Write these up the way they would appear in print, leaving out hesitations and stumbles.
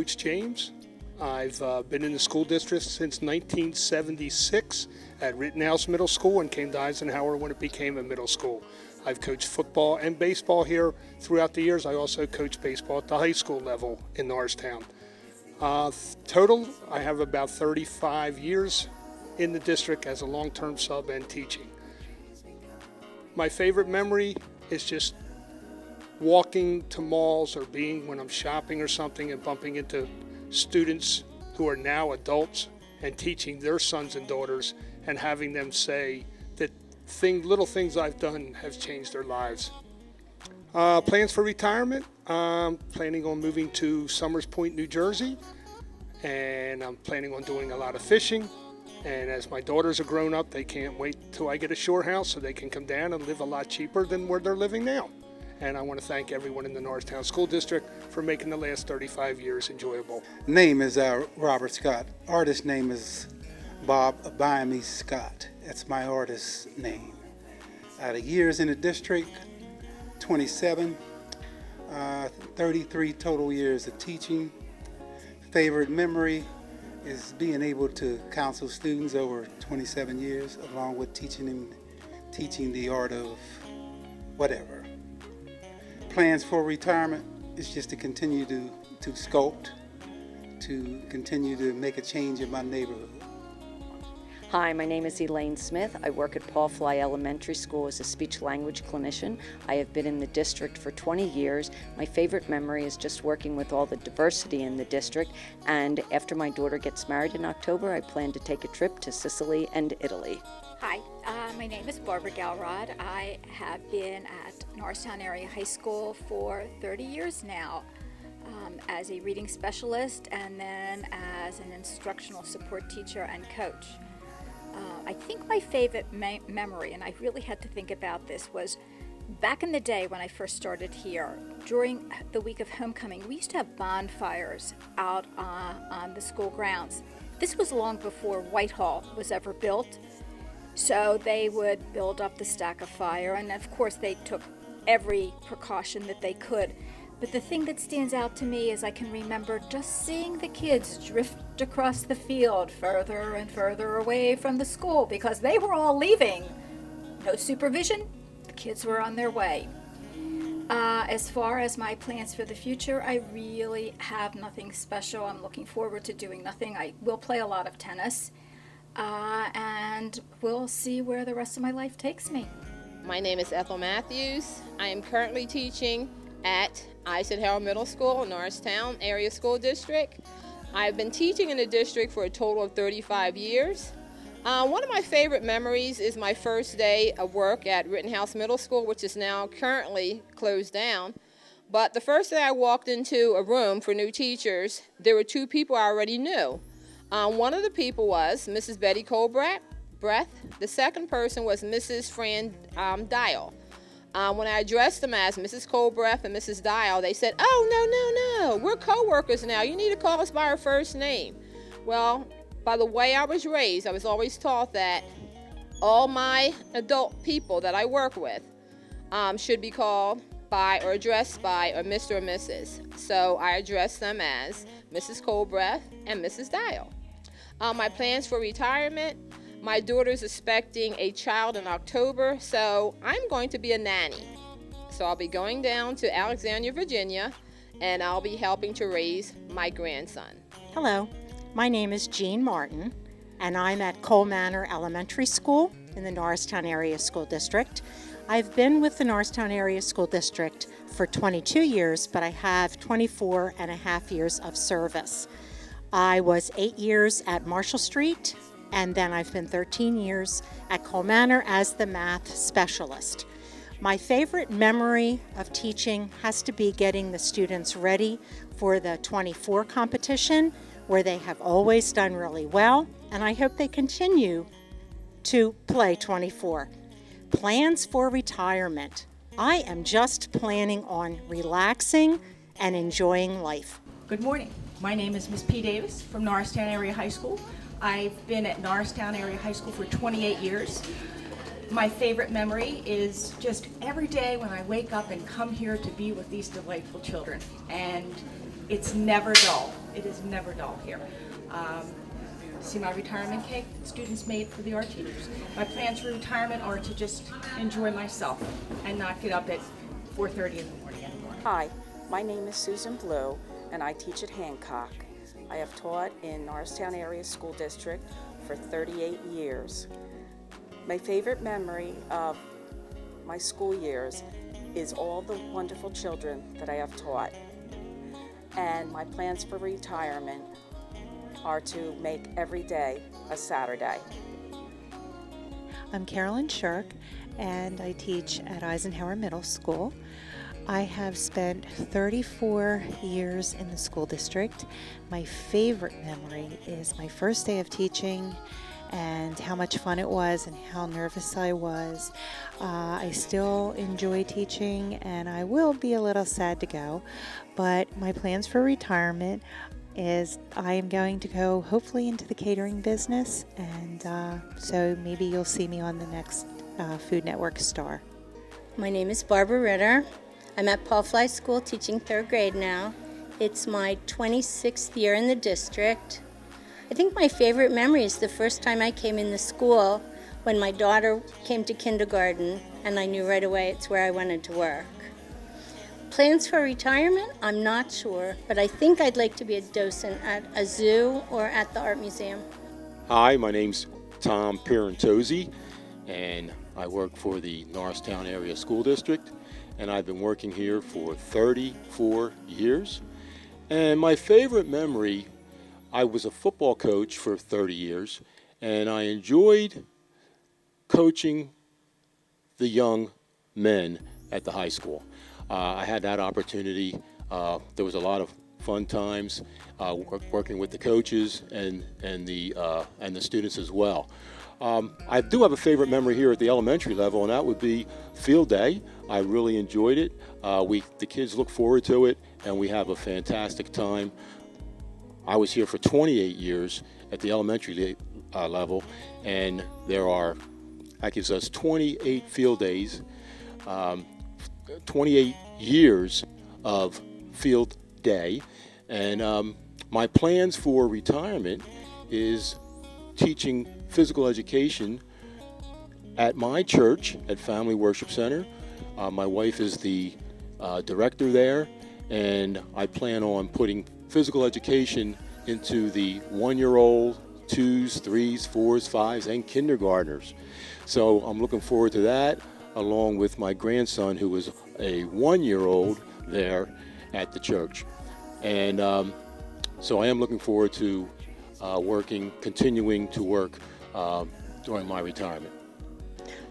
Coach James. I've been in the school district since 1976 at Rittenhouse Middle School and came to Eisenhower when it became a middle school. I've coached football and baseball here throughout the years. I also coach baseball at the high school level in Norristown. Total, I have about 35 years in the district as a long-term sub and teaching. My favorite memory is just walking to malls or being when I'm shopping or something and bumping into students who are now adults and teaching their sons and daughters and having them say that little things I've done have changed their lives. Plans for retirement, planning on moving to Summers Point, New Jersey, and I'm planning on doing a lot of fishing. And as my daughters are grown up, they can't wait till I get a shore house so they can come down and live a lot cheaper than where they're living now. And I want to thank everyone in the Norristown School District for making the last 35 years enjoyable. Name is Robert Scott. Artist name is Bob Abiami Scott. That's my artist name. Out of years in the district, 27, 33 total years of teaching. Favorite memory is being able to counsel students over 27 years, along with teaching the art of whatever. Plans for retirement is just to continue to sculpt, to continue to make a change in my neighborhood. Hi, my name is Elaine Smith. I work at Paul Fly Elementary School as a speech-language clinician. I have been in the district for 20 years. My favorite memory is just working with all the diversity in the district. And after my daughter gets married in October, I plan to take a trip to Sicily and Italy. Hi, my name is Barbara Galrod. I have been at Norristown Area High School for 30 years now as a reading specialist and then as an instructional support teacher and coach. I think my favorite memory, and I really had to think about this, was back in the day when I first started here. During the week of homecoming, we used to have bonfires out on the school grounds. This was long before Whitehall was ever built. So they would build up the stack of fire, and of course they took every precaution that they could. But the thing that stands out to me is I can remember just seeing the kids drift across the field further and further away from the school because they were all leaving. No supervision, the kids were on their way. As far as my plans for the future, I really have nothing special. I'm looking forward to doing nothing. I will play a lot of tennis, and we'll see where the rest of my life takes me. My name is Ethel Matthews. I am currently teaching at Eisenhower Middle School, Norristown Area School District. I've been teaching in the district for a total of 35 years. One of my favorite memories is my first day of work at Rittenhouse Middle School, which is now currently closed down. But the first day I walked into a room for new teachers, there were two people I already knew. One of the people was Mrs. Betty Colbreth. The second person was Mrs. Fran Dial. When I addressed them as Mrs. Colbreth and Mrs. Dial, they said, "Oh, no, we're co-workers now. You need to call us by our first name." Well, by the way I was raised, I was always taught that all my adult people that I work with should be called by or addressed by or Mr. or Mrs. So I address them as Mrs. Colbreth and Mrs. Dial. My plans for retirement: my daughter's expecting a child in October, so I'm going to be a nanny. So I'll be going down to Alexandria, Virginia, and I'll be helping to raise my grandson. Hello, my name is Jeanne Martin, and I'm at Cole Manor Elementary School in the Norristown Area School District. I've been with the Norristown Area School District for 22 years, but I have 24 and a half years of service. I was 8 years at Marshall Street, and then I've been 13 years at Cole Manor as the math specialist. My favorite memory of teaching has to be getting the students ready for the 24 competition, where they have always done really well, and I hope they continue to play 24. Plans for retirement: I am just planning on relaxing and enjoying life. Good morning. My name is Ms. P. Davis from Norristown Area High School. I've been at Norristown Area High School for 28 years. My favorite memory is just every day when I wake up and come here to be with these delightful children. And it's never dull. It is never dull here. See my retirement cake students made for the art teachers. My plans for retirement are to just enjoy myself and not get up at 4:30 in the morning anymore. Hi, my name is Susan Blue, and I teach at Hancock. I have taught in Norristown Area School District for 38 years. My favorite memory of my school years is all the wonderful children that I have taught. And my plans for retirement are to make every day a Saturday. I'm Carolyn Sharkey, and I teach at Eisenhower Middle School. I have spent 34 years in the school district. My favorite memory is my first day of teaching and how much fun it was and how nervous I was. I still enjoy teaching, and I will be a little sad to go, but my plans for retirement is I am going to go hopefully into the catering business, and so maybe you'll see me on the next Food Network star. My name is Barbara Ritter. I'm at Paul Fly School teaching 3rd grade now. It's my 26th year in the district. I think my favorite memory is the first time I came in the school when my daughter came to kindergarten, and I knew right away it's where I wanted to work. Plans for retirement? I'm not sure, but I think I'd like to be a docent at a zoo or at the art museum. Hi, my name's Tom Parentz, and I work for the Norristown Area School District, and I've been working here for 34 years. And my favorite memory, I was a football coach for 30 years, and I enjoyed coaching the young men at the high school. I had that opportunity. There was a lot of fun times working with the coaches and the students as well. I do have a favorite memory here at the elementary level, and that would be field day. I really enjoyed it. The kids look forward to it, and we have a fantastic time. I was here for 28 years at the elementary level, and that gives us 28 field days, 28 years of field day. And my plans for retirement is teaching physical education at my church at Family Worship Center. My wife is the director there, and I plan on putting physical education into the 1-year-old, 2s, 3s, 4s, 5s, and kindergartners. So I'm looking forward to that, along with my grandson, who is a 1-year-old there at the church. And so I am looking forward to continuing to work during my retirement.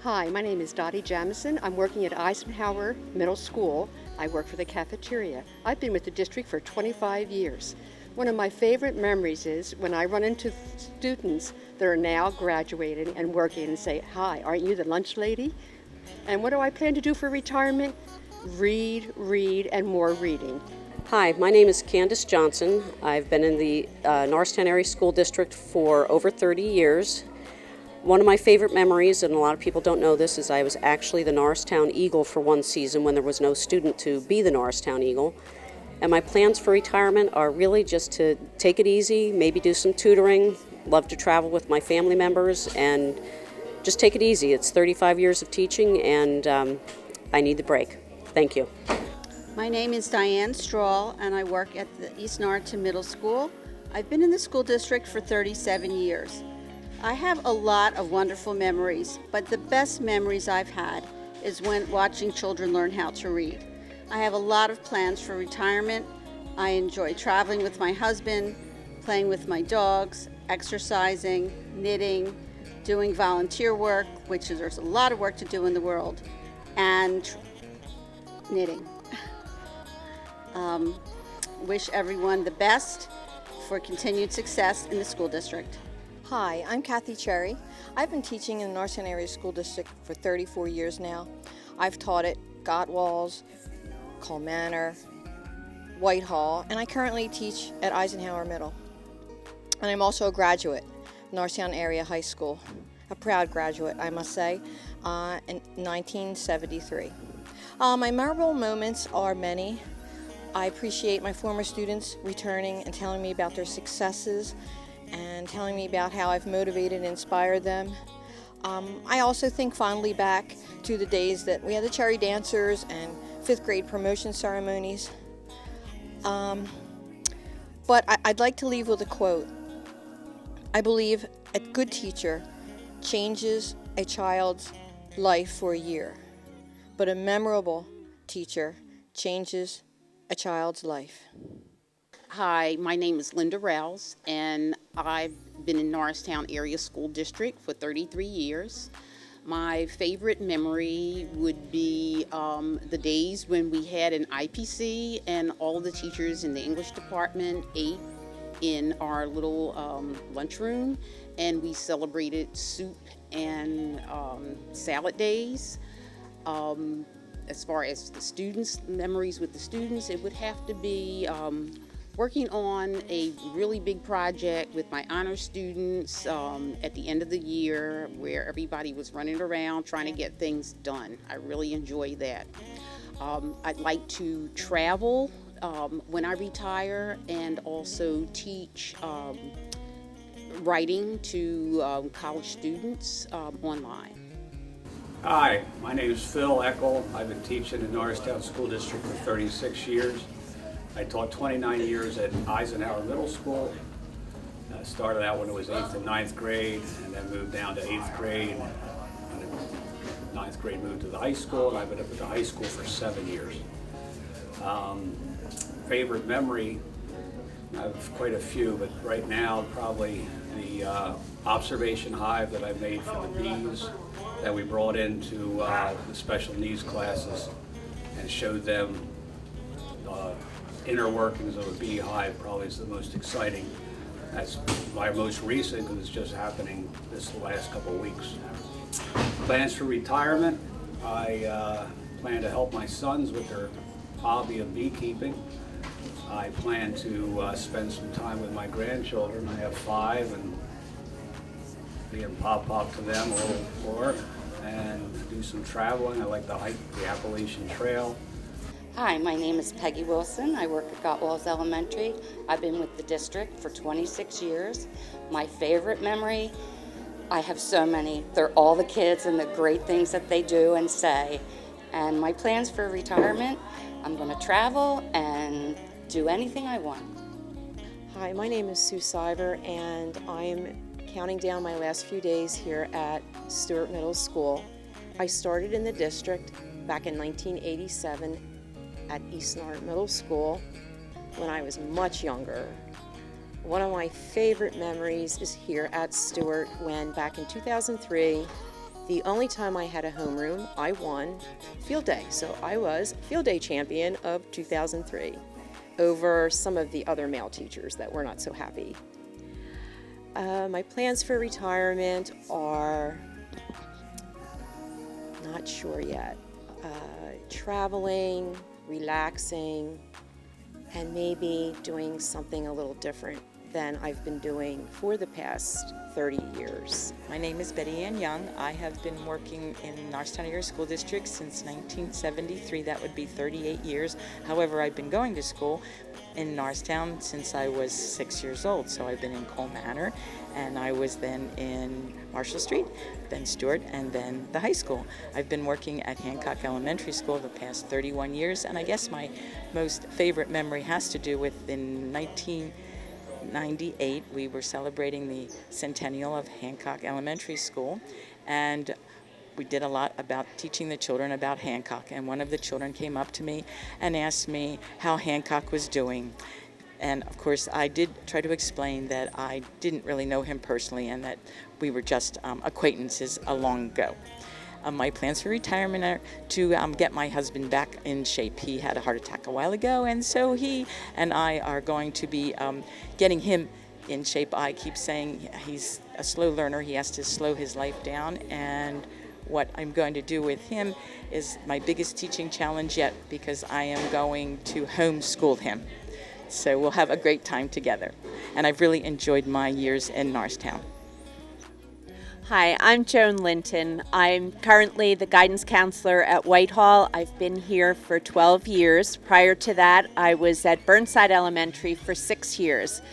Hi, my name is Dolly Jamison. I'm working at Eisenhower Middle School. I work for the cafeteria. I've been with the district for 25 years. One of my favorite memories is when I run into students that are now graduating and working and say, "Hi, aren't you the lunch lady?" And what do I plan to do for retirement? Read, and more reading. Hi, my name is Candace Johnson. I've been in the Norristown Area School District for over 30 years. One of my favorite memories, and a lot of people don't know this, is I was actually the Norristown Eagle for one season when there was no student to be the Norristown Eagle. And my plans for retirement are really just to take it easy, maybe do some tutoring, love to travel with my family members, and just take it easy. It's 35 years of teaching, and I need the break. Thank you. My name is Diane Straw, and I work at the East Norriton Middle School. I've been in the school district for 37 years. I have a lot of wonderful memories, but the best memories I've had is when watching children learn how to read. I have a lot of plans for retirement. I enjoy traveling with my husband, playing with my dogs, exercising, knitting, doing volunteer work, which is, there's a lot of work to do in the world, and knitting. Wish everyone the best for continued success in the school district. Hi, I'm Cathy Cherry. I've been teaching in the Norristown Area School District for 34 years now. I've taught at Gottwalls, Cole Manor, Whitehall, and I currently teach at Eisenhower Middle. And I'm also a graduate, Norristown Area High School, a proud graduate, I must say, in 1973. My memorable moments are many. I appreciate my former students returning and telling me about their successes and telling me about how I've motivated and inspired them. I also think fondly back to the days that we had the cherry dancers and 5th grade promotion ceremonies. But I'd like to leave with a quote. I believe a good teacher changes a child's life for a year, but a memorable teacher changes a child's life. Hi, my name is Linda Rouse, and I've been in Norristown Area School District for 33 years. My favorite memory would be the days when we had an IPC and all the teachers in the English department ate in our little lunchroom, and we celebrated soup and salad days. As far as the students, memories with the students, it would have to be working on a really big project with my honor students at the end of the year, where everybody was running around trying to get things done. I really enjoy that. I'd like to travel when I retire, and also teach writing to college students online. Hi, my name is Phileckel. I've been teaching in Norristown School District for 36 years. I taught 29 years at Eisenhower Middle School. I started out when it was 8th and 9th grade, and then moved down to 8th grade. And 9th grade moved to the high school, and I've been up at the high school for 7 years. Favorite memory, I have quite a few, but right now probably the observation hive that I made for the bees that we brought into the special needs classes and showed them inner workings of a beehive. Probably is the most exciting. That's my most recent, because it's just happening this last couple of weeks. Plans for retirement, I plan to help my sons with their hobby of beekeeping. I plan to spend some time with my grandchildren. I have 5, and being pop-pop to them a little more, and do some traveling. I like to hike the Appalachian Trail. Hi, my name is Peggy Wilson. I work at Gottwalls Elementary. I've been with the district for 26 years. My favorite memory, I have so many. They're all the kids and the great things that they do and say. And my plans for retirement, I'm going to travel and do anything I want. Hi, my name is Sue Siver, and I'm counting down my last few days here at Stewart Middle School. I started in the district back in 1987 at East Norritt Middle School when I was much younger. One of my favorite memories is here at Stewart when back in 2003, the only time I had a homeroom, I won field day. So I was field day champion of 2003 over some of the other male teachers that were not so happy. My plans for retirement are not sure yet. Traveling, relaxing, and maybe doing something a little different than I've been doing for the past 30 years. My name is Betty Ann Young. I have been working in Norristown Area School District since 1973. That would be 38 years. However, I've been going to school in Norristown since I was 6 years old. So I've been in Cole Manor, and I was then in Marshall Street, then Stewart, and then the high school. I've been working at Hancock Elementary School the past 31 years, and I guess my most favorite memory has to do with in 1998, we were celebrating the centennial of Hancock Elementary School, and we did a lot about teaching the children about Hancock, and one of the children came up to me and asked me how Hancock was doing. And of course, I did try to explain that I didn't really know him personally and that we were just acquaintances long ago. My plans for retirement are to get my husband back in shape. He had a heart attack a while ago, and so he and I are going to be getting him in shape. I keep saying he's a slow learner. He has to slow his life down, and what I'm going to do with him is my biggest teaching challenge yet, because I am going to homeschool him. So we'll have a great time together. And I've really enjoyed my years in Norristown. Hi, I'm Joan Linton. I'm currently the guidance counselor at Whitehall. I've been here for 12 years. Prior to that, I was at Burnside Elementary for 6 years.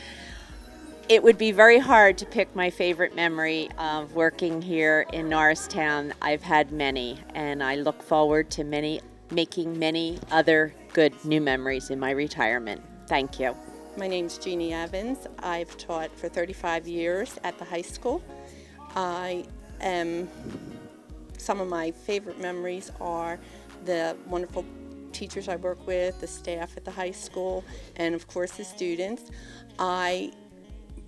It would be very hard to pick my favorite memory of working here in Norristown. I've had many, and I look forward to making many other good new memories in my retirement. Thank you. My name's Jeanne Evans. I've taught for 35 years at the high school. Some of my favorite memories are the wonderful teachers I work with, the staff at the high school, and of course the students. I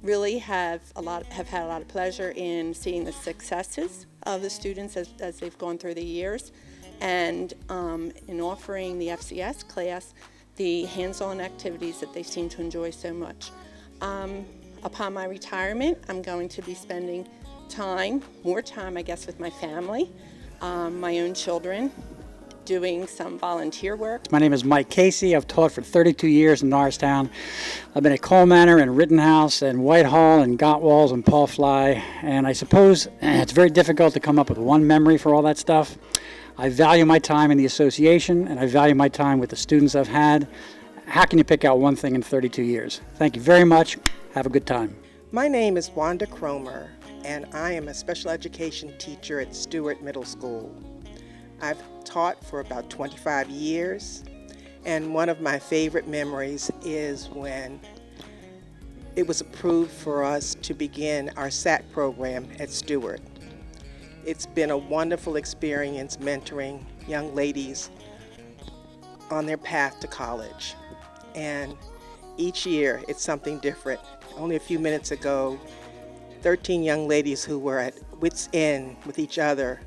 really have had a lot of pleasure in seeing the successes of the students as they've gone through the years, and in offering the FCS class the hands-on activities that they seem to enjoy so much. Upon my retirement, I'm going to be spending more time, I guess, with my family, my own children, doing some volunteer work. My name is Mike Casey. I've taught for 32 years in Norristown. I've been at Coal Manor and Rittenhouse and Whitehall and Gottwalls and Paul Fly, and I suppose it's very difficult to come up with one memory for all that stuff. I value my time in the association, and I value my time with the students I've had. How can you pick out one thing in 32 years? Thank you very much. Have a good time. My name is Wanda Cramer, and I am a special education teacher at Stewart Middle School. I've taught for about 25 years, and one of my favorite memories is when it was approved for us to begin our SAT program at Stewart. It's been a wonderful experience mentoring young ladies on their path to college, and each year it's something different. Only a few minutes ago, 13 young ladies who were at wit's end with each other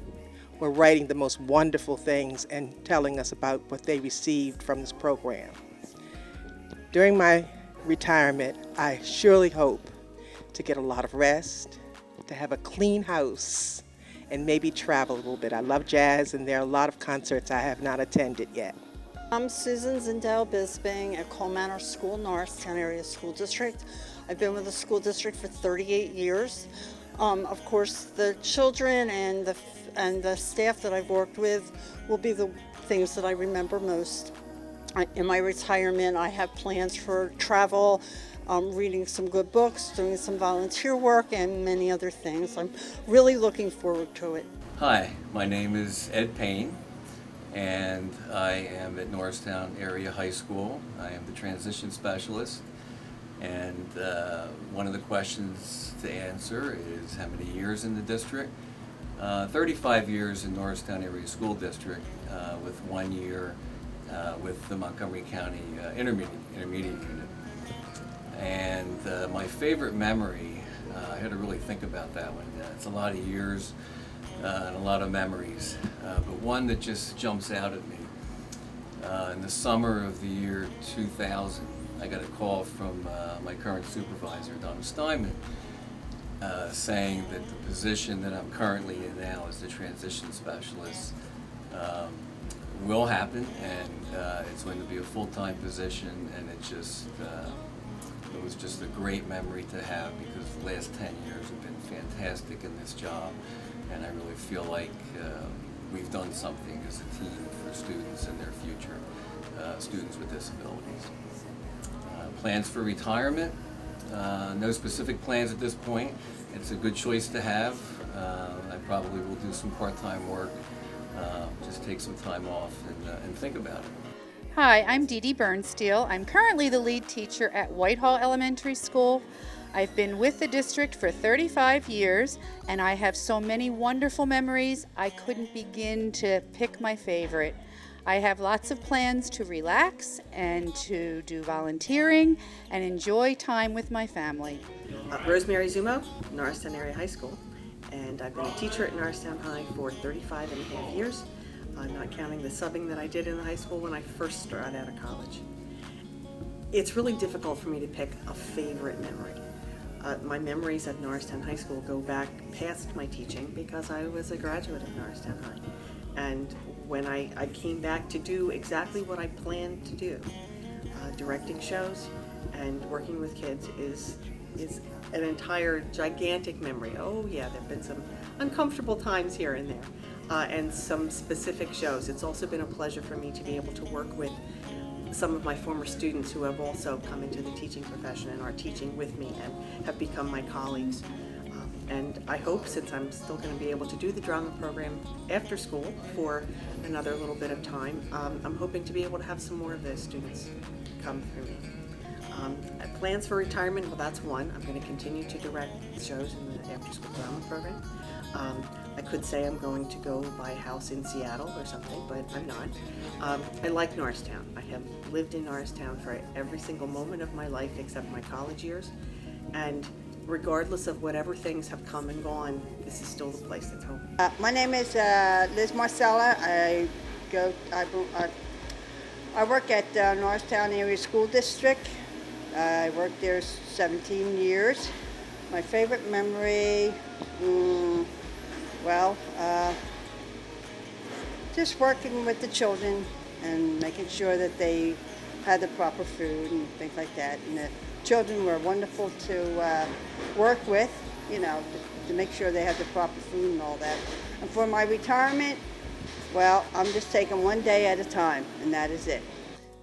were writing the most wonderful things and telling us about what they received from this program. During my retirement, I surely hope to get a lot of rest, to have a clean house, and maybe travel a little bit. I love jazz, and there are a lot of concerts I have not attended yet. I'm Susan Zindel Bisbing at Coal Manor School, Norristown Area School District. I've been with the school district for 38 years. Of course, the children and the staff that I've worked with will be the things that I remember most. In my retirement, I have plans for travel, reading some good books, doing some volunteer work, and many other things. I'm really looking forward to it. Hi, my name is Ed Payne, and I am at Norristown Area High School. I am the transition specialist, and one of the questions to answer is how many years in the district? 35 years in Norristown Area School District, with 1 year with the Montgomery County Intermediate Unit. And my favorite memory, I had to really think about that one. It's a lot of years and a lot of memories, but one that just jumps out at me. In the summer of the year 2000, I got a call from my current supervisor, Donna Steinman, saying that the position that I'm currently in now as the transition specialist will happen, and it's going to be a full-time position, and it was just a great memory to have, because the last 10 years have been fantastic in this job, and I really feel like we've done something as a team for students and their future, students with disabilities. Plans for retirement, no specific plans at this point. It's a good choice to have. I probably will do some part-time work, just take some time off and think about it. Hi, I'm Dee Dee Bernsteel. I'm currently the lead teacher at Whitehall Elementary School. I've been with the district for 35 years, and I have so many wonderful memories, I couldn't begin to pick my favorite. I have lots of plans to relax and to do volunteering and enjoy time with my family. Rosemary Zumo, Norristown Area High School, and I've been a teacher at Norristown High for 35 and a half years. Not counting the subbing that I did in the high school when I first started out of college. It's really difficult for me to pick a favorite memory. My memories at Norristown High School go back past my teaching, because I was a graduate of Norristown High. And when I came back to do exactly what I planned to do, directing shows and working with kids is is an entire gigantic memory. Oh yeah, there have been some uncomfortable times here and there, and some specific shows. It's also been a pleasure for me to be able to work with some of my former students who have also come into the teaching profession and are teaching with me and have become my colleagues. And I hope, since I'm still going to be able to do the drama program after school for another little bit of time, I'm hoping to be able to have some more of those students come through me. Plans for retirement, well, that's one. I'm going to continue to direct shows in the after-school drama program. I could say I'm going to go buy a house in Seattle or something, but I'm not. I like Norristown. I have lived in Norristown for every single moment of my life except my college years. And regardless of whatever things have come and gone, this is still the place that's home. My name is Liz Marcela. I work at Norristown Area School District. I worked there 17 years. My favorite memory, just working with the children and making sure that they had the proper food and things like that. And the children were wonderful to work with, to make sure they had the proper food and all that. And for my retirement, well, I'm just taking one day at a time, and that is it.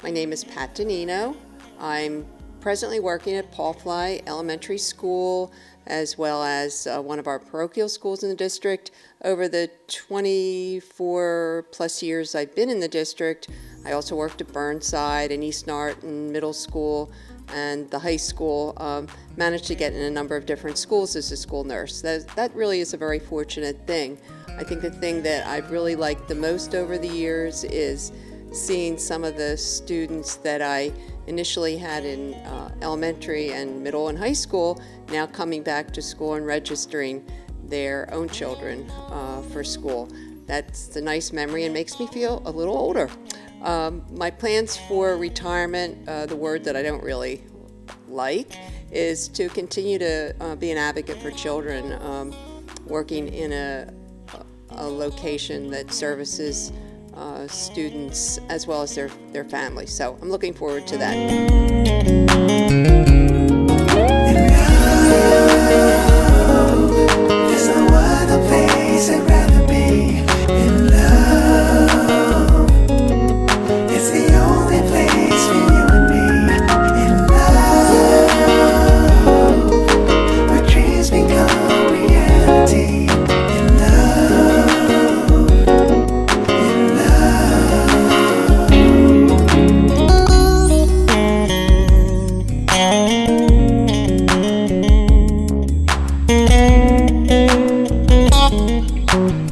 My name is Pat Nino. I'm presently working at Paul Fly Elementary School, as well as one of our parochial schools in the district. Over the 24 plus years I've been in the district, I also worked at Burnside and East Norton Middle School and the high school. Managed to get in a number of different schools as a school nurse. That really is a very fortunate thing. I think the thing that I've really liked the most over the years is seeing some of the students that I initially had in elementary and middle and high school now coming back to school and registering their own children for school. That's a nice memory and makes me feel a little older. My plans for retirement, the word that I don't really like, is to continue to be an advocate for children, working in a location that services students as well as their families. So I'm looking forward to that. Thank you.